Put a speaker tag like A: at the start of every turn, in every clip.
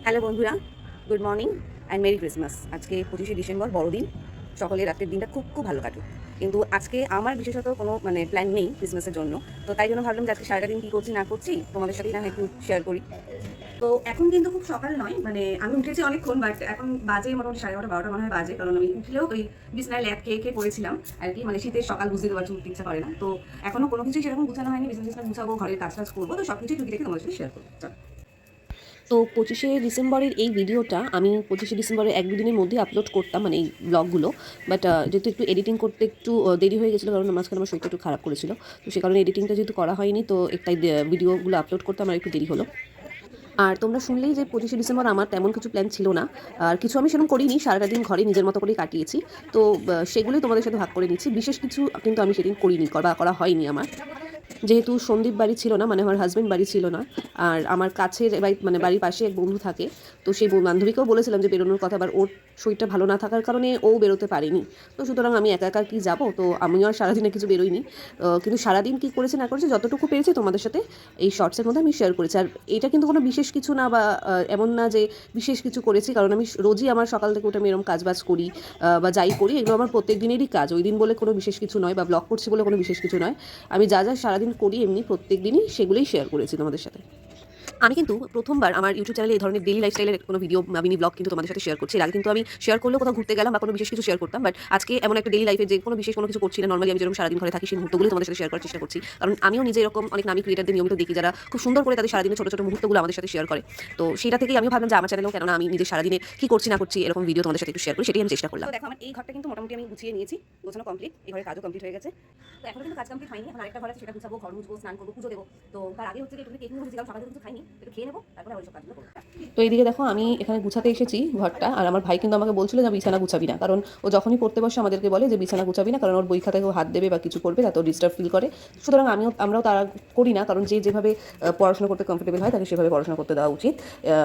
A: Hello বন্ধুরা, good morning and merry Christmas. আজকে 25শে December, বড়দিন। সকলের রাতের দিনটা খুব খুব ভালো কাটুক। কিন্তু আজকে আমার বিশেষত কোনো প্ল্যান নেই ক্রিসমাসের জন্য। তো তাই জন্য ভাবলাম যে আজকে সারাটা দিন কী করছি না করছি তোমাদের সাথেই না একটু শেয়ার করি। তো এখন কিন্তু খুব সকাল নয়, আমি উঠেছি অনেকক্ষণ, বাট এখন বাজে মোটামুটি 11:30-12টা মনে হয় বাজে, কারণ আমি উঠলেও ওই বিছানায় ল্যাপ খেয়ে খেয়ে পড়েছিলাম আর কি। শীতের সকাল বুঝতে পারছি, উঠতে ইচ্ছা করে না। তো এখনো কোনো কিছুই সেরকম গুছানো হয়নি, বিছানা গুছাবো, ঘরের কাজ টাজ করবো। তো সব কিছুই টুকি রেখে তোমাদের সাথে শেয়ার করবো। তো 25শে ডিসেম্বরের এই ভিডিওটা আমি 25শে ডিসেম্বরের 1-2 দিনের মধ্যে আপলোড করতাম, এই ব্লগগুলো। বাট যেহেতু একটু এডিটিং করতে একটু দেরি হয়ে গেছিলো, কারণ মাঝখানে আমার শরীরটা একটু খারাপ করেছিল। তো সে কারণে এডিটিংটা যেহেতু করা হয়নি, তো তাই ভিডিওগুলো আপলোড করতে আমার একটু দেরি হলো। আর তোমরা শুনলেই যে 25শে ডিসেম্বর আমার তেমন কিছু প্ল্যান ছিল না, আর কিছু আমি সেরকম করিনি, সারাটা দিন ঘরে নিজের মতো করেই কাটিয়েছি। তো সেগুলোই তোমাদের সাথে ভাগ করে নিচ্ছি। বিশেষ কিছু কিন্তু আমি সেদিন করিনি, করা হয়নি আমার। যেহেতু সন্দীপ বাড়ি ছিল না, আমার হাজব্যান্ড বাড়ি ছিল না, আর আমার কাছের বাড়ির পাশে এক বন্ধু থাকে। তো সেই বান্ধবীকেও বলেছিলাম যে বেরোনোর কথা, আবার ওর শরীরটা ভালো না থাকার কারণে ও বেরোতে পারেনি। তো সুতরাং আমি একা একা কি যাবো, তো আমিও আর সারাদিনে কিছু বেরোইনি। কিন্তু সারাদিন কী করেছে না করেছে যতটুকু পেরেছি তোমাদের সাথে এই শর্টসের মধ্যে আমি শেয়ার করেছি। আর এটা কিন্তু কোনো বিশেষ কিছু না, বা এমন না যে বিশেষ কিছু করেছি, কারণ আমি রোজই আমার সকাল থেকে উঠে আমি এরকম কাজবাজ করি, বা যাই করি এগুলো আমার প্রত্যেক দিনেরই কাজ। ওই দিন বলে কোনো বিশেষ কিছু নয়, বা ব্লগ করছি বলে কোনো বিশেষ কিছু নয়। আমি যা যা সারাদিন করি এমনি প্রত্যেক দিনই সেগুলোই শেয়ার করেছি তোমাদের সাথে। আমি কিন্তু প্রথমবার আমার ইউটিউব চ্যানেলে এই ধরনের ডেইলি লাইফস্টাইলের কোনো ভিডিও মিনি ব্লগ কিন্তু তোমাদের সাথে শেয়ার করছি। এর আগে কিন্তু আমি শেয়ার করলেও কোথাও ঘুরতে গেলাম বা কোনো বিশেষ কিছু শেয়ার করতাম, বাট আজকে এমন একটা ডেইলি লাইফে যে কোনো বিশেষ কোনো কিছু করছি না, নর্মালি আমি যেরকম সারাদিন ঘরে থাকি সেই মুহূর্তগুলো তোমাদের সাথে শেয়ার করার চেষ্টা করছি। কারণ আমিও নিজে এরকম অনেক নামী ক্রিয়েটারদের নিয়মিত দেখি, যারা খুব সুন্দর করে তাদের সারাদিনের ছোটো ছোটো মুহূর্তগুলো আমাদের সাথে শেয়ার করে। তো সেটা থেকেই আমি ভাবলাম যে আমার চ্যানেলেও কেননা আমি নিজের সারাদিনে কী করছি না করছি এরকম ভিডিও তোমাদের সাথে একটু শেয়ার করি, সেটাই আমি চেষ্টা করলাম। তো দেখো, আমার এই ঘরটা কিন্তু মোটামুটি আমি গুছিয়ে নিয়েছি, গোছানো কমপ্লিট, এই ঘরের কাজও কমপ্লিট হয়ে গেছে। তো এখনো কিন্তু কাজ কমপ্লিট হয়নি, এখন আরেকটা ঘর আছে, সেটা গুছাবো, ঘর মুছবো, স্নান করবো, পুজো দেবো। তো তার আগে হচ্ছে যে একটু কেক নিয়ে বসেছি, কারণ সকালে কিছু খাইনি, একটু খেয়ে নেবো, তারপরে ওই সব কাজগুলো করবো। তো এইদিকে দেখো, আমি এখানে গুছাতে এসেছি ঘরটা, আর আমার ভাই কিন্তু আমাকে বলছিল যে বিছানা গুছাবি না, কারণ ও যখনই পড়তে বসে আমাদেরকে বলে যে বিছানা গুছাবি না, কারণ ওর বই খাতায় হাত দেবে বা কিছু করবে, তাতে ডিস্টার্ব ফিল করে। সুতরাং আমরাও তারা করি না, কারণ যে যেভাবে পড়াশোনা করতে কমফোর্টেবল হয় তাকে সেভাবে পড়াশোনা করতে দেওয়া উচিত।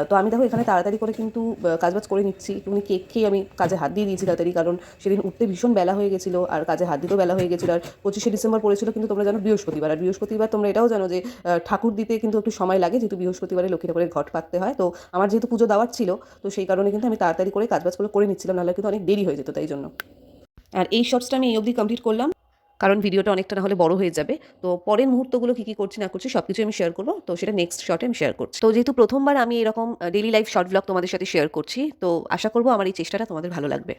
A: তো আমি দেখো এখানে তাড়াতাড়ি করে কিন্তু কাজবাজ করে নিচ্ছি। তুমি কেক খেয়ে আমি কাজে হাত দিয়ে দিয়েছি তাড়াতাড়ি, কারণ সেদিন উঠতে ভীষণ বেলা হয়ে গেছিলো, আর কাজে হাত দিতেও বেলা হয়ে গেছিলো। আর 25শে ডিসেম্বর পড়েছিল কিন্তু তোমরা জানো বৃহস্পতিবার, আর বৃহস্পতিবার তোমরা এটাও জানো যে ঠাকুর দিতে কিন্তু একটু সময় লাগে, যেহেতু বৃহস্পতিবারে লক্ষ্মী ঠাকুরের ঘট পাততে হয়। তো আমার যেহেতু পুজো দেওয়ার ছিল, তো সেই কারণে কিন্তু আমি তাড়াতাড়ি করে কাজবাজগুলো করে নিচ্ছিলাম, নাহলে কিন্তু অনেক দেরি হয়ে যেত, তাই জন্য। আর এই শর্টসটা আমি এই অবধি কমপ্লিট করলাম, কারণ ভিডিওটা অনেকটা না হলে বড় হয়ে যাবে। তো পরের মুহূর্তগুলো কী কী করছি না করছি সব কিছু আমি শেয়ার করবো, তো সেটা নেক্সট শর্টে আমি শেয়ার করছি। তো যেহেতু প্রথমবার আমি এরকম ডেইলি লাইফ শর্ট ব্লগ তোমাদের সাথে শেয়ার করছি, তো আশা করবো আমার এই চেষ্টাটা তোমাদের ভালো লাগবে।